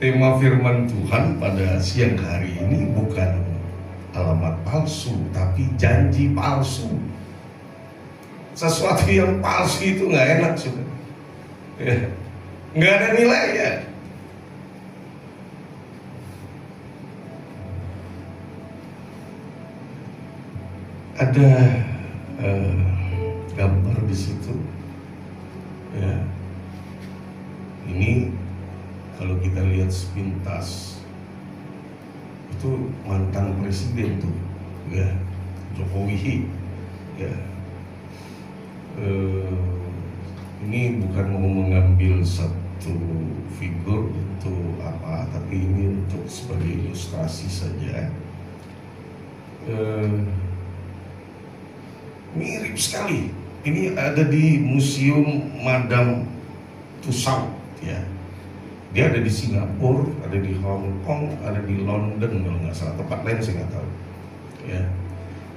Tema firman Tuhan pada siang hari ini bukan alamat palsu, tapi janji palsu. Sesuatu yang palsu itu nggak enak, saudara. Ya. Nggak ada nilainya. Ada gambar di situ. Ya. Ini kalau kita lihat sepintas itu mantan presiden tuh, ya, Jokowi, ya. Ini bukan mau mengambil satu figur untuk apa, tapi ini untuk sebagai ilustrasi saja. Mirip sekali. Ini ada di Museum Madame Tussauds, ya. Dia ada di Singapura, ada di Hong Kong, ada di London kalau nggak salah. Tempat lain saya nggak tahu. Ya.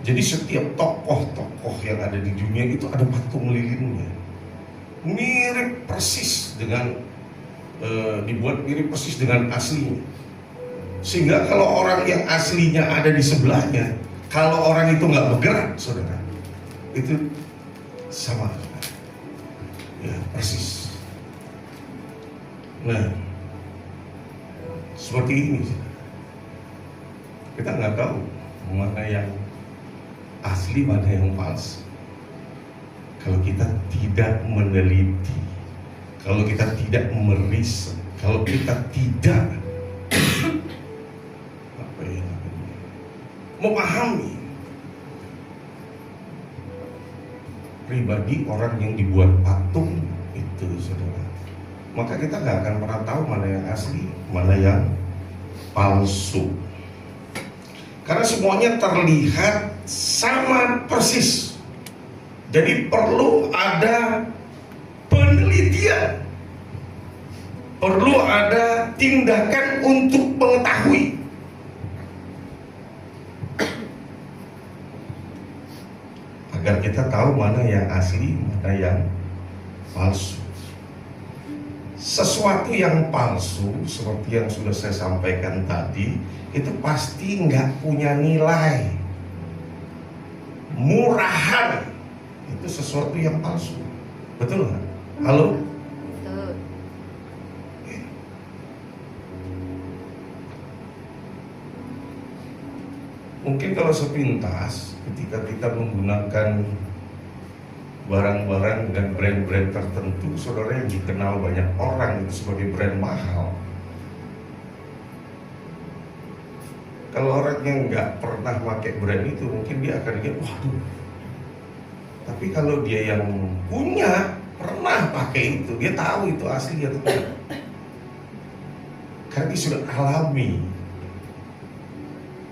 Jadi setiap tokoh-tokoh yang ada di dunia itu ada patung lilinnya. Mirip persis dengan dibuat mirip persis dengan aslinya. Sehingga kalau orang yang aslinya ada di sebelahnya, kalau orang itu nggak bergerak, saudara, itu sama, ya, persis. Nah, seperti ini, kita nggak tahu mana yang asli, mana yang palsu. Kalau kita tidak meneliti, kalau kita tidak meriset, kalau kita tidak memahami pribadi orang yang dibuat patung itu, saudara, maka kita nggak akan pernah tahu mana yang asli, mana yang palsu. Karena semuanya terlihat sama persis. Jadi perlu ada penelitian, perlu ada tindakan untuk mengetahui. Agar kita tahu mana yang asli, mana yang palsu. Sesuatu yang palsu, seperti yang sudah saya sampaikan tadi, itu pasti nggak punya nilai. Murahan itu sesuatu yang palsu, betul nggak? Halo? Betul. Mungkin kalau sepintas, ketika kita menggunakan barang-barang dan brand-brand tertentu, saudara, yang dikenal banyak orang itu sebagai brand mahal. Kalau orang yang nggak pernah pakai brand itu, mungkin dia akan lihat, waduh. Tapi kalau dia yang punya, pernah pakai itu, dia tahu itu asli atau tidak. Karena dia sudah alami.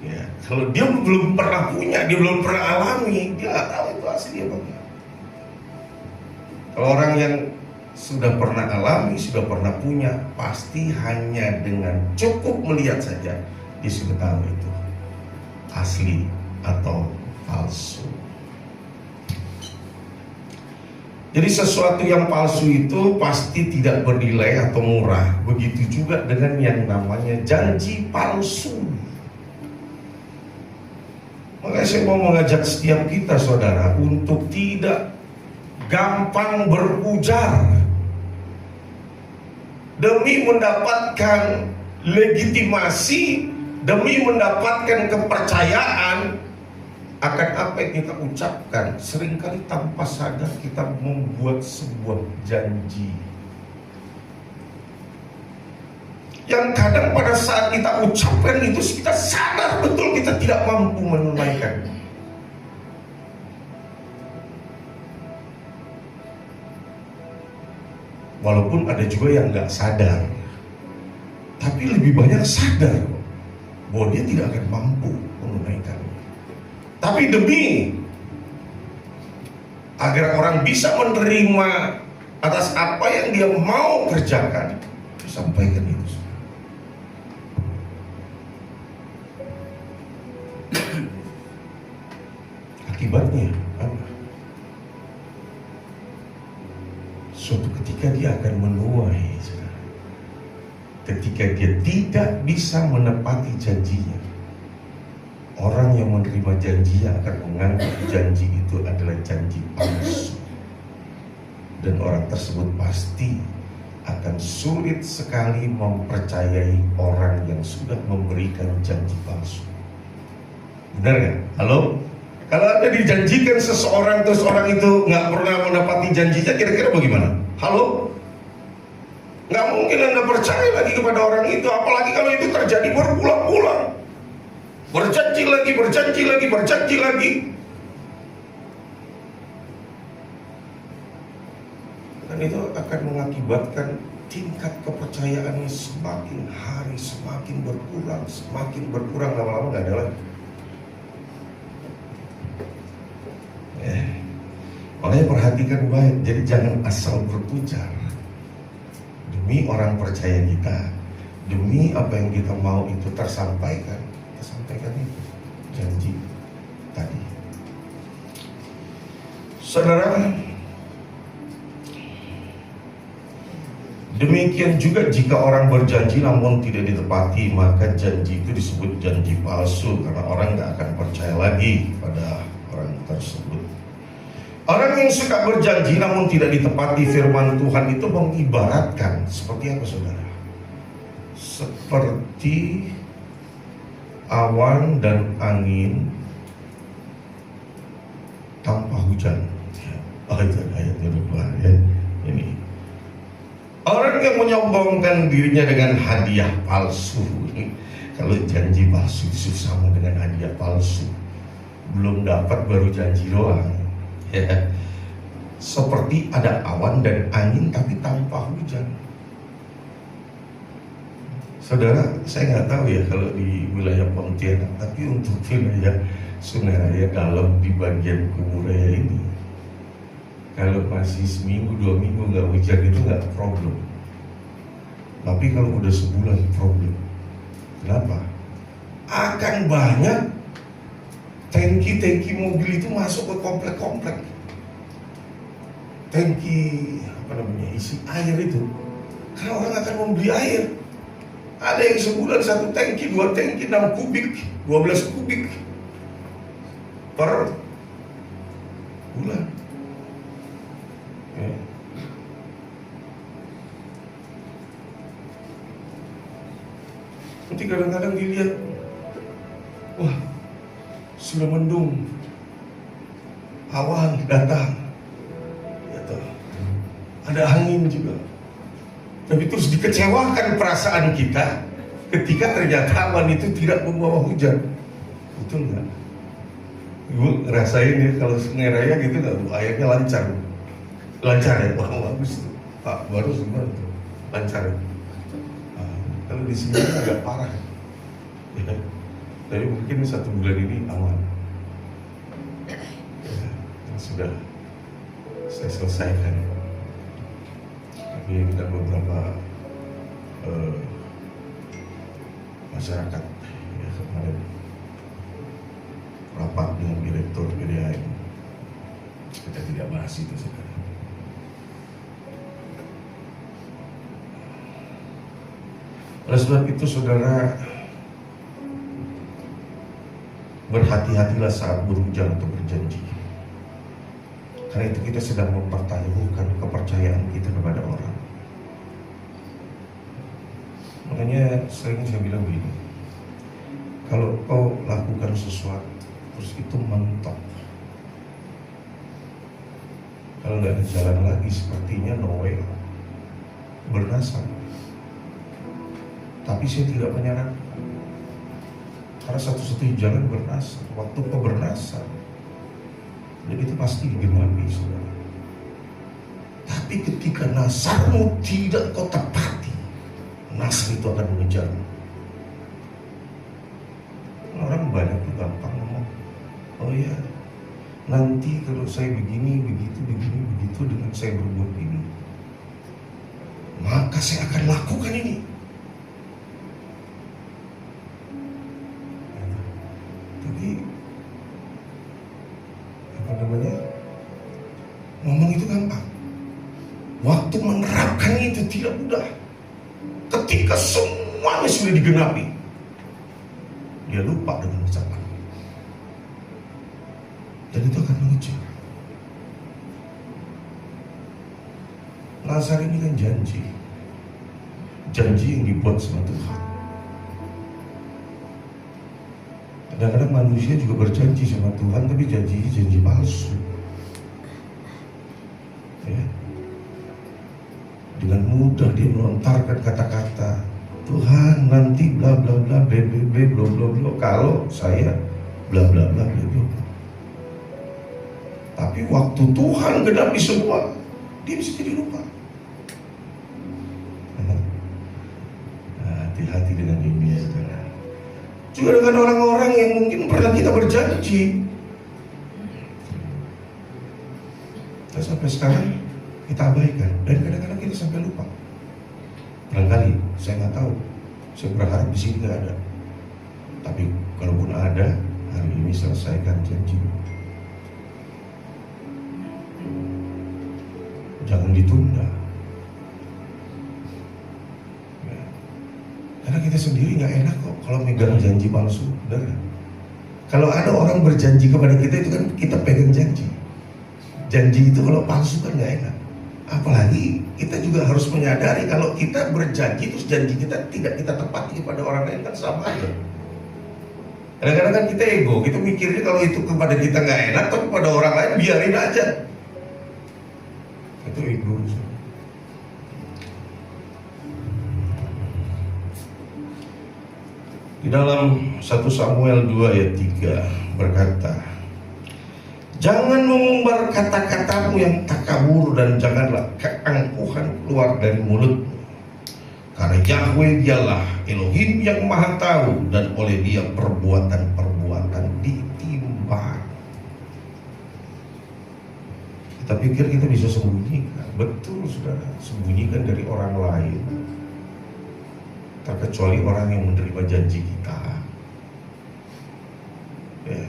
Ya, kalau dia belum pernah punya, dia belum pernah alami, dia nggak tahu itu asli apa enggak. Kalau orang yang sudah pernah alami, sudah pernah punya, pasti hanya dengan cukup melihat saja, dia sudah tahu itu asli atau palsu. Jadi sesuatu yang palsu itu pasti tidak bernilai atau murah. Begitu juga dengan yang namanya janji palsu. Makanya saya mau mengajak setiap kita, saudara, untuk tidak gampang berujar demi mendapatkan legitimasi, demi mendapatkan kepercayaan akan apa yang kita ucapkan. Seringkali tanpa sadar kita membuat sebuah janji yang kadang pada saat kita ucapkan itu kita sadar betul kita tidak mampu menunaikan. Walaupun ada juga yang nggak sadar, tapi lebih banyak sadar bahwa dia tidak akan mampu menunaikan. Tapi demi agar orang bisa menerima atas apa yang dia mau kerjakan, sampaikan itu. Akibatnya apa? Suatu ketika dia akan menuai, saudara. ketika dia tidak bisa menepati janjinya, orang yang menerima janji akan menganggap janji itu adalah janji palsu. Dan orang tersebut pasti akan sulit sekali mempercayai orang yang sudah memberikan janji palsu. Benar nggak? Halo? Kalau Anda dijanjikan seseorang terus orang itu nggak pernah menepati janjinya, kira-kira bagaimana? Halo? Nggak mungkin Anda percaya lagi kepada orang itu, apalagi kalau itu terjadi berulang-ulang. Berjanji lagi, berjanji lagi, berjanji lagi. Dan itu akan mengakibatkan tingkat kepercayaannya semakin hari semakin berkurang, lama-lama nggak ada lagi. Makanya perhatikan baik, jadi jangan asal berujar. Demi orang percaya kita, demi apa yang kita mau itu tersampaikan, kita sampaikan itu janji tadi. Saudara, demikian juga jika orang berjanji namun tidak ditepati, maka janji itu disebut janji palsu, karena orang nggak akan percaya lagi pada orang tersebut. Orang yang suka berjanji namun tidak ditepati firman Tuhan itu mengibaratkan seperti apa, saudara? Seperti awan dan angin tanpa hujan. Oh, itu ayatnya lupa ya. Ini orang yang menyombongkan dirinya dengan hadiah palsu. Kalau janji palsu itu sama dengan hadiah palsu. Belum dapat baru janji doang. Ya. Seperti ada awan dan angin tapi tanpa hujan. Saudara, saya nggak tahu ya kalau di wilayah Pontianak, tapi untuk wilayah Sungai Raya dalam di bagian Kubur Raya ini, kalau masih seminggu 2 minggu nggak hujan itu nggak problem. Tapi kalau udah sebulan problem. Kenapa? Akan banyak tangki mobil itu masuk ke komplek-komplek. Tangki isi air itu. Karena orang akan membeli air. Ada yang sebulan 1 tangki, 2 tangki, 6 kubik, 12 kubik per bulan. Ya. Nanti kadang-kadang dilihat, wah, sudah mendung, awan datang, gitu. Ada angin juga. Tapi terus dikecewakan perasaan kita ketika ternyata awan itu tidak membawa hujan. Betul nggak? Ibu ngerasain ya kalau Sungai Raya gitu nggak, Bu? Airnya lancar, lancar ya, wah bagus tuh. Pak baru semua tuh lancar. Nah, kalau di sini agak parah. Ya. Tapi mungkin 1 bulan ini aman. Ya, sudah saya selesaikan. Tapi kita beberapa masyarakat ya, kemarin rapat dengan direktur PDAM. Kita tidak bahas itu sekarang. Oleh sebab itu, saudara, berhati-hatilah saat berujar atau berjanji. Karena itu kita sedang mempertaruhkan kepercayaan kita kepada orang. Makanya sering saya bilang begini, kalau kau lakukan sesuatu terus itu mentok, kalau nggak ada jalan lagi, sepertinya no way, bernasab. Tapi saya tidak menyarankan, karena satu-satunya jalan bernasab. Waktu kau bernasab, jadi itu pasti digenapi, saudara. Tapi ketika nasarmu tidak kau tepati, nasar itu akan mengejarmu. Orang banyak tuh gampang ngomong, oh ya, nanti kalau saya begini, begitu dengan saya berbuat ini, maka saya akan lakukan ini. Tapi ngomong itu gampang, waktu menerapkan itu tidak mudah. Ketika ketika semuanya sudah digenapi, dia lupa dengan ucapan. Dan itu akan mengejar. Lazar ini kan janji yang dibuat sama Tuhan. Kadang-kadang manusia juga berjanji sama Tuhan, tapi janji palsu. Ya. Dengan mudah dia melontarkan kata-kata, Tuhan nanti bla bla bla bla bla bla bla bla kalau saya bla bla bla bla bla. Tapi waktu Tuhan genapi semua, dia bisa jadi lupa. Hati-hati dengan ini, saudara. Juga dengan orang-orang yang mungkin pernah kita berjanji, dan sampai sekarang kita abaikan, dan kadang-kadang kita sampai lupa. Barangkali, saya nggak tahu, saya berharap di sini nggak ada. Tapi kalaupun ada, hari ini selesaikan janji. Jangan ditunda. Karena kita sendiri nggak enak kok kalau megang janji palsu, benar? Kalau ada orang berjanji kepada kita, itu kan kita pegang janji. Janji itu kalau palsu kan nggak enak. Apalagi kita juga harus menyadari kalau kita berjanji terus janji kita tidak kita tepati kepada orang lain kan sama aja. Kadang-kadang kan kita ego, kita mikirnya kalau itu kepada kita nggak enak, tapi pada orang lain biarin aja. Itu ego. Di dalam 1 Samuel 2 ayat 3 berkata, jangan mengumbar kata-katamu yang takabur dan janganlah keangkuhan keluar dari mulutmu. Karena Yahweh dialah Elohim yang maha tahu dan oleh dia perbuatan-perbuatan ditimbang. Kita pikir kita bisa sembunyikan. Betul saudara, sembunyikan dari orang lain. Terkecuali orang yang menerima janji kita. Ya.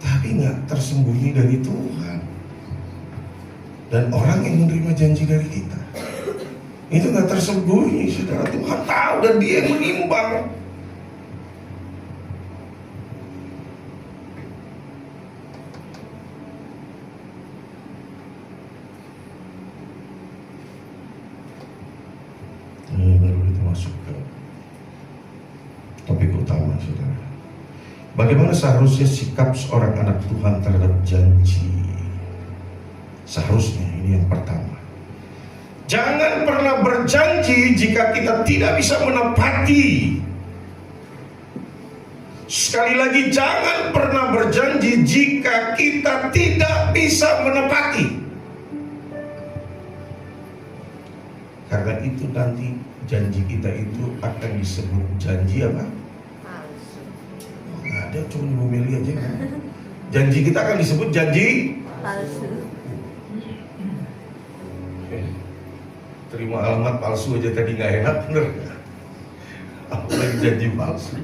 Tapi nggak tersembunyi dari Tuhan. Dan orang yang menerima janji dari kita, itu nggak tersembunyi, saudara. Tuhan tahu dan Dia yang menimbang. Ini baru kita masuk ke topik utama, saudara. Bagaimana seharusnya sikap seorang anak Tuhan terhadap janji? Seharusnya ini yang pertama. Jangan pernah berjanji jika kita tidak bisa menepati. Sekali lagi, jangan pernah berjanji jika kita tidak bisa menepati. Karena itu nanti janji kita itu akan disebut janji apa? Palsu. Nggak ada, cuma Ibu Meli aja. Janji kita akan disebut janji palsu. Terima alamat palsu aja tadi nggak enak, bener nggak? Apalagi janji palsu.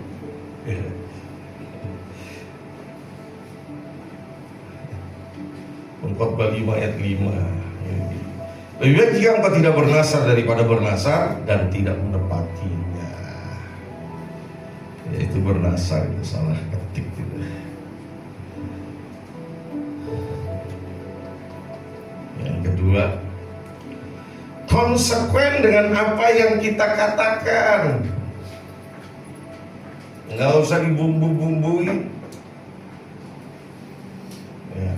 Khotbah 5 ayat 5. Lebih baik jika engkau tidak bernasar daripada bernasar dan tidak menepatinya. Yaitu bernasar itu salah ketik gitu. Yang kedua, konsekuen dengan apa yang kita katakan. Nggak usah dibumbu-bumbuin. Ya.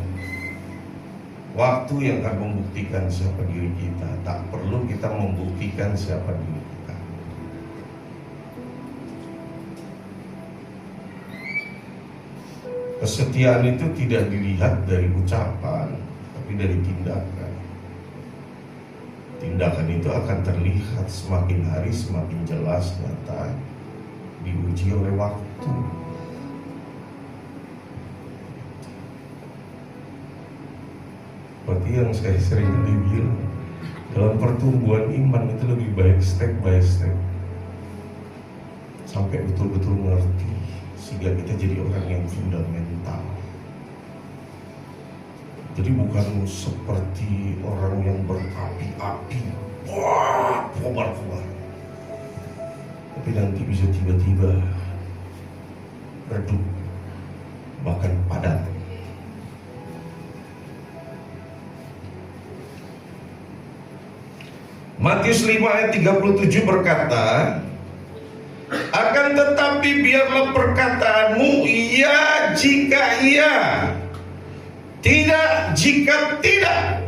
Waktu yang akan membuktikan siapa diri kita. Tak perlu kita membuktikan siapa diri kita. Kesetiaan itu tidak dilihat dari ucapan, tapi dari tindakan. Tindakan itu akan terlihat semakin hari semakin jelas nyata, diuji oleh waktu. Seperti yang saya sering kali bilang, dalam pertumbuhan iman itu lebih baik step by step, sampai betul-betul mengerti, sehingga kita jadi orang yang fundamental. Jadi bukan seperti orang yang berapi-api wah, kobar-kobar. Tapi nanti bisa tiba-tiba redup, bahkan padam. Matius 5 ayat 37 berkata, akan tetapi biarlah perkataanmu iya jika iya, tidak jika tidak.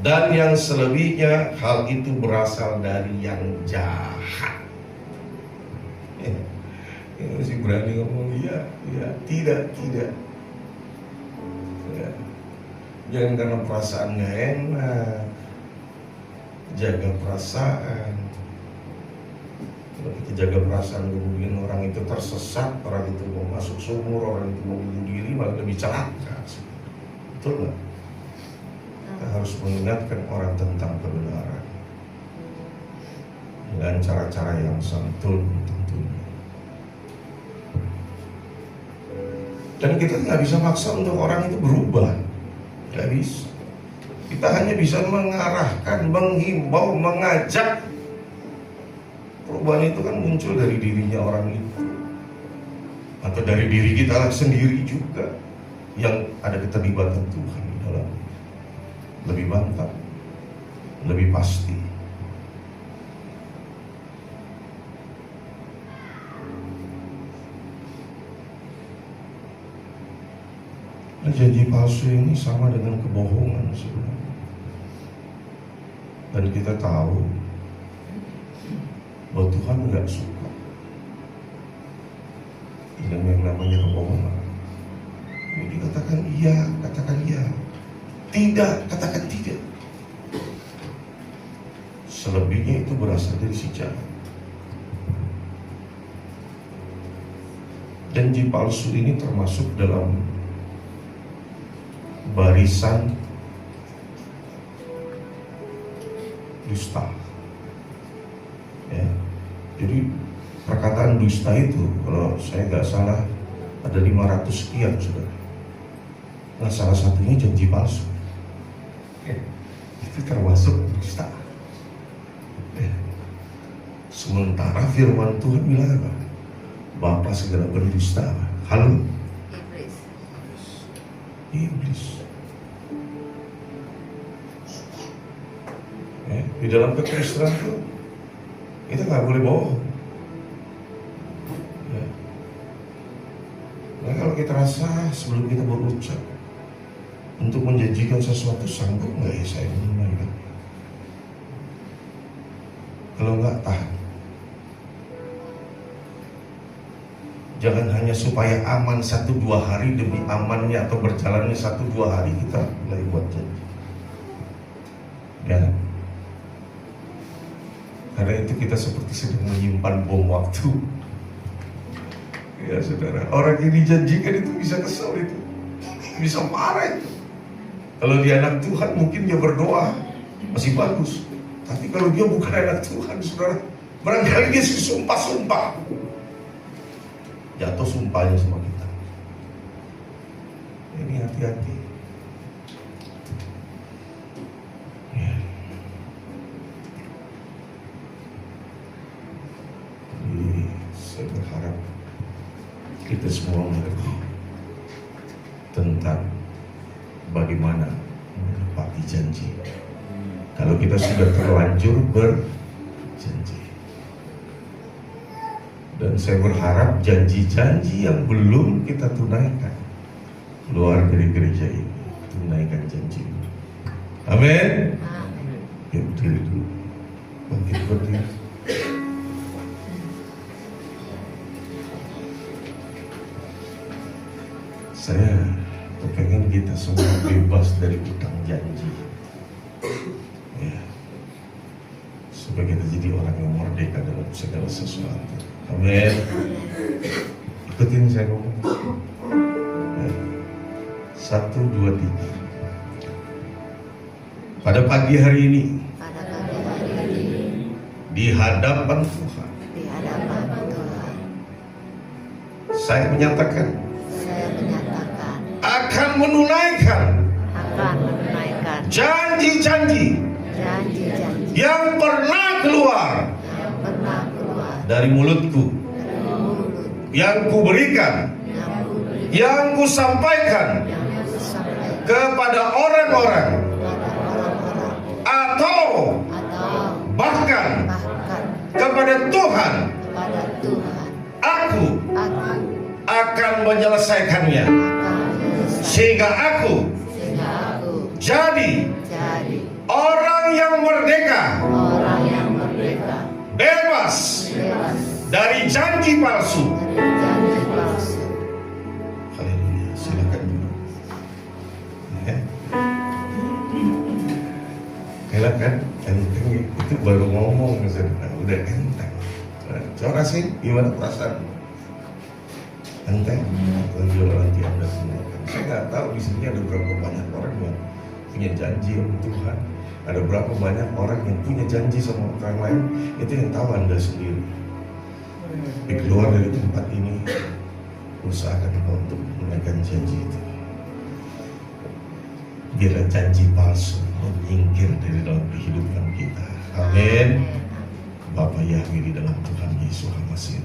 Dan yang selebihnya hal itu berasal dari yang jahat. Masih berani ngomong iya, iya, tidak, tidak. Ya. Jangan karena perasaan gak enak, jaga perasaan. Kalau kita jaga perasaan kemudian orang itu tersesat, orang itu mau masuk sumur, orang itu mau bunuh diri, malah lebih celaka. Betul nggak? Kita harus mengingatkan orang tentang kebenaran dengan cara-cara yang santun tentunya. Dan kita nggak bisa maksa untuk orang itu berubah, nggak bisa. Kita hanya bisa mengarahkan, menghimbau, mengajak. Perubahan itu kan muncul dari dirinya orang itu, atau dari diri kita sendiri juga yang ada keterlibatan Tuhan di dalam. Lebih mantap, lebih pasti. Nah, janji palsu ini sama dengan kebohongan sebenarnya. Dan kita tahu bahwa Tuhan nggak suka yang namanya kebohongan. Jadi katakan iya, katakan iya. Tidak, katakan tidak. Selebihnya itu berasal dari si jahat. Janji palsu ini termasuk dalam barisan dusta. Ya. Jadi perkataan dusta itu, kalau saya nggak salah, ada 500 sekian, saudara. Nah, salah satunya janji palsu. Itu termasuk dusta. Sementara firman Tuhan bilang apa? Bapa segala pendusta. Halo? Iblis. Di dalam kekristenan itu kita nggak boleh bohong. Nah, kalau kita rasa sebelum kita berucap untuk menjanjikan sesuatu, sanggup nggak ya saya menunaikan? Kalau nggak, tahan. Jangan hanya supaya aman 1-2 hari, demi amannya atau berjalannya 1-2 hari kita mulai buat janji. Ya. Karena itu kita seperti sedang menyimpan bom waktu. Ya saudara, orang yang dijanjikan itu bisa kesal itu, bisa marah itu. Kalau dia anak Tuhan mungkin dia berdoa masih bagus. Tapi kalau dia bukan anak Tuhan, saudara, barangkali dia sumpah-sumpah, jatuh sumpahnya sama kita. Ini hati-hati. Ya. Jadi saya berharap kita semua mengerti tentang bagaimana menepati janji. Kalau kita sudah terlanjur berjanji. Dan saya berharap janji-janji yang belum kita tunaikan keluar dari gereja ini, tunaikan janji. Amin. Ya, berdiri dulu. Bangkit berdiri. Saya pengen kita semua bebas dari utang janji, ya, supaya kita jadi orang yang merdeka dalam segala sesuatu. Amin. Ikutin saya ngomong. Ya. 1, 2, 3. Pada pagi hari ini, di hadapan Tuhan, saya menyatakan akan menunaikan janji-janji yang pernah keluar dari mulutku, yang kuberikan, yang kusampaikan kepada orang-orang, atau bahkan kepada Tuhan, aku akan menyelesaikannya, sehingga aku jadi orang yang merdeka, bebas dari janji palsu. Haleluya, silakan dulu. Silakan, enteng itu baru ngomong, udah enteng. Coba sih, gimana perasaan? Enteng? Nanti Anda semua. Saya nggak tahu di sini ada berapa banyak orang yang punya janji sama Tuhan. Ada berapa banyak orang yang punya janji sama orang lain. Itu yang tahu Anda sendiri. Tapi keluar dari tempat ini, usahakan untuk memegang janji itu. Biarlah janji palsu menyingkir dari dalam kehidupan kita. Amin. Bapa Yahweh di dalam Tuhan Yesus Almasih.